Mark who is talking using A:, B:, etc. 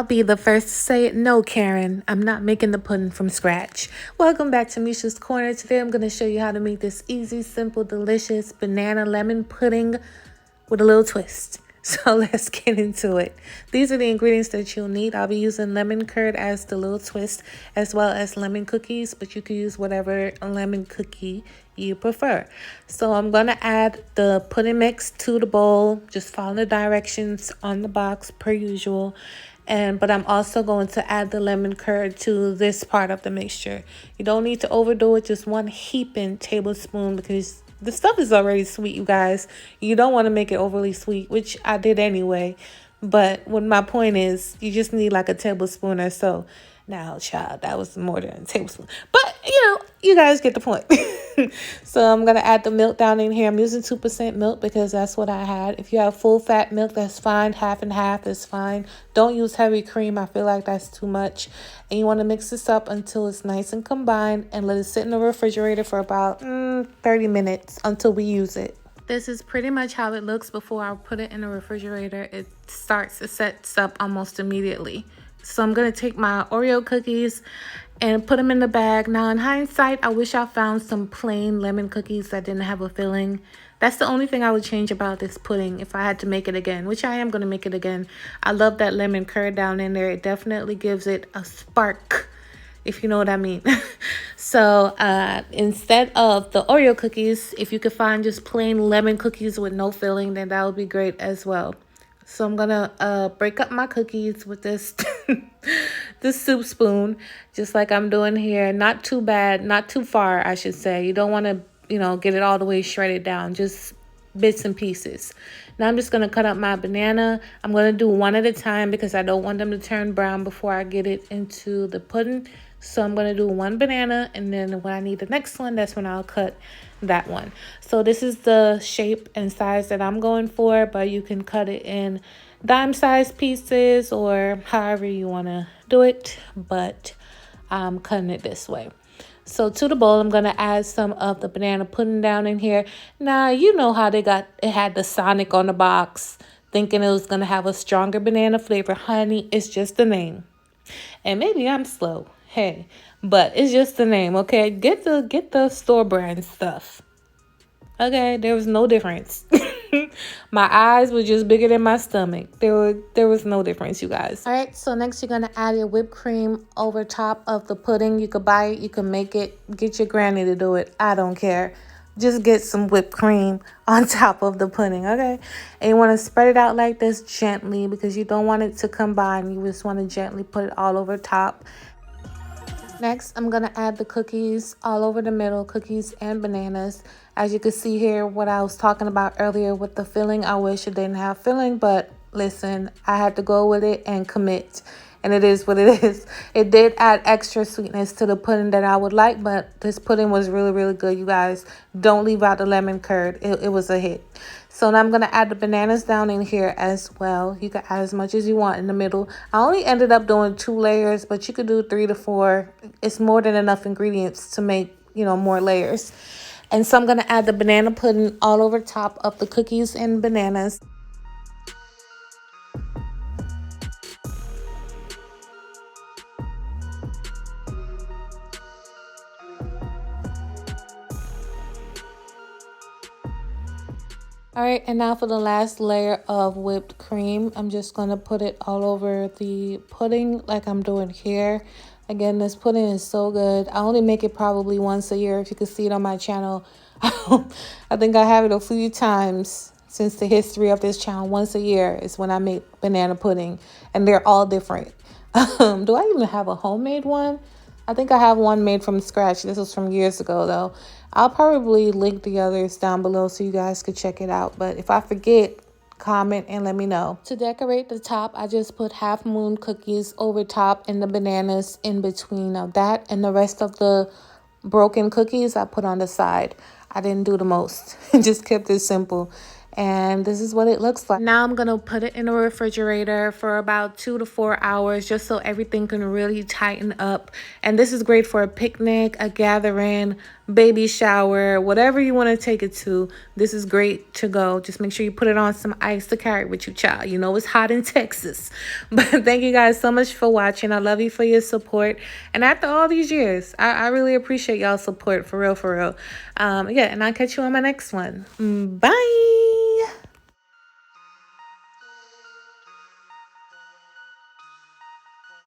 A: I'll be the first to say it. No, Karen, I'm not making the pudding from scratch. Welcome back to Meshascorner. Today I'm going to show you how to make this easy, simple, delicious banana lemon pudding with a little twist. So let's get into it. These are the ingredients that you'll need. I'll be using lemon curd as the little twist, as well as lemon cookies, but you can use whatever lemon cookie you prefer. So I'm going to add the pudding mix to the bowl. Just follow the directions on the box per usual. But I'm also going to add the lemon curd to this part of the mixture. You don't need to overdo it, just 1 heaping tablespoon, because the stuff is already sweet, you guys. You don't want to make it overly sweet, which I did anyway. But what my point is, you just need like a tablespoon or so. Now, child, that was more than a tablespoon. But, you guys get the point. So I'm going to add the milk down in here. I'm using 2% milk because that's what I had. If you have full fat milk, that's fine. Half and half is fine. Don't use heavy cream. I feel like that's too much. And you want to mix this up until it's nice and combined and let it sit in the refrigerator for about 30 minutes until we use it. This is pretty much how it looks before I put it in the refrigerator. It sets up almost immediately. So I'm going to take my Oreo cookies and put them in the bag. Now, in hindsight, I wish I found some plain lemon cookies that didn't have a filling. That's the only thing I would change about this pudding if I had to make it again, which I am going to make it again. I love that lemon curd down in there. It definitely gives it a spark, if you know what I mean. So instead of the Oreo cookies, if you could find just plain lemon cookies with no filling, then that would be great as well. So I'm gonna break up my cookies with this this soup spoon, just like I'm doing here. Not too bad, not too far, I should say. You don't want to, get it all the way shredded down, just bits and pieces. Now I'm just gonna cut up my banana. I'm gonna do one at a time because I don't want them to turn brown before I get it into the pudding. So I'm going to do 1 banana, and then when I need the next one, that's when I'll cut that one. So this is the shape and size that I'm going for, but you can cut it in dime-sized pieces or however you want to do it, but I'm cutting it this way. So to the bowl, I'm going to add some of the banana pudding down in here. Now, you know how it had the Sonic on the box, thinking it was going to have a stronger banana flavor. Honey, it's just the name. And maybe I'm slow. Hey, but it's just the name, okay? Get the store brand stuff. Okay, there was no difference. My eyes were just bigger than my stomach. There was no difference, you guys. All right, so next you're going to add your whipped cream over top of the pudding. You could buy it, you can make it. Get your granny to do it. I don't care. Just get some whipped cream on top of the pudding, okay? And you want to spread it out like this gently because you don't want it to combine. You just want to gently put it all over top. Next, I'm going to add the cookies all over the middle, cookies and bananas. As you can see here, what I was talking about earlier with the filling, I wish it didn't have filling, but listen, I had to go with it and commit. And it is what it is. It did add extra sweetness to the pudding that I would like, but this pudding was really, really good, you guys. Don't leave out the lemon curd. It was a hit. So now I'm going to add the bananas down in here as well. You can add as much as you want in the middle. I only ended up doing 2 layers, but you could do 3 to 4. It's more than enough ingredients to make, more layers. And so I'm going to add the banana pudding all over top of the cookies and bananas. All right, and now for the last layer of whipped cream, I'm just going to put it all over the pudding like I'm doing here. Again, this pudding is so good. I only make it probably once a year. If you can see it on my channel, I think I have it a few times since the history of this channel. Once a year is when I make banana pudding, and they're all different. Do I even have a homemade one? I think I have one made from scratch. This was from years ago, though. I'll probably link the others down below so you guys could check it out. But if I forget, comment and let me know. To decorate the top, I just put half moon cookies over top and the bananas in between of that. And the rest of the broken cookies I put on the side. I didn't do the most. Just kept it simple. And this is what it looks like. Now I'm gonna put it in the refrigerator for about 2 to 4 hours just so everything can really tighten up. And this is great for a picnic, a gathering, baby shower, whatever you want to take it to. This is great to go. Just make sure you put it on some ice to carry with you, child. You know it's hot in Texas. But thank you guys so much for watching. I love you for your support. And after all these years, I really appreciate y'all support, for real, for real. Yeah, and I'll catch you on my next one. Bye.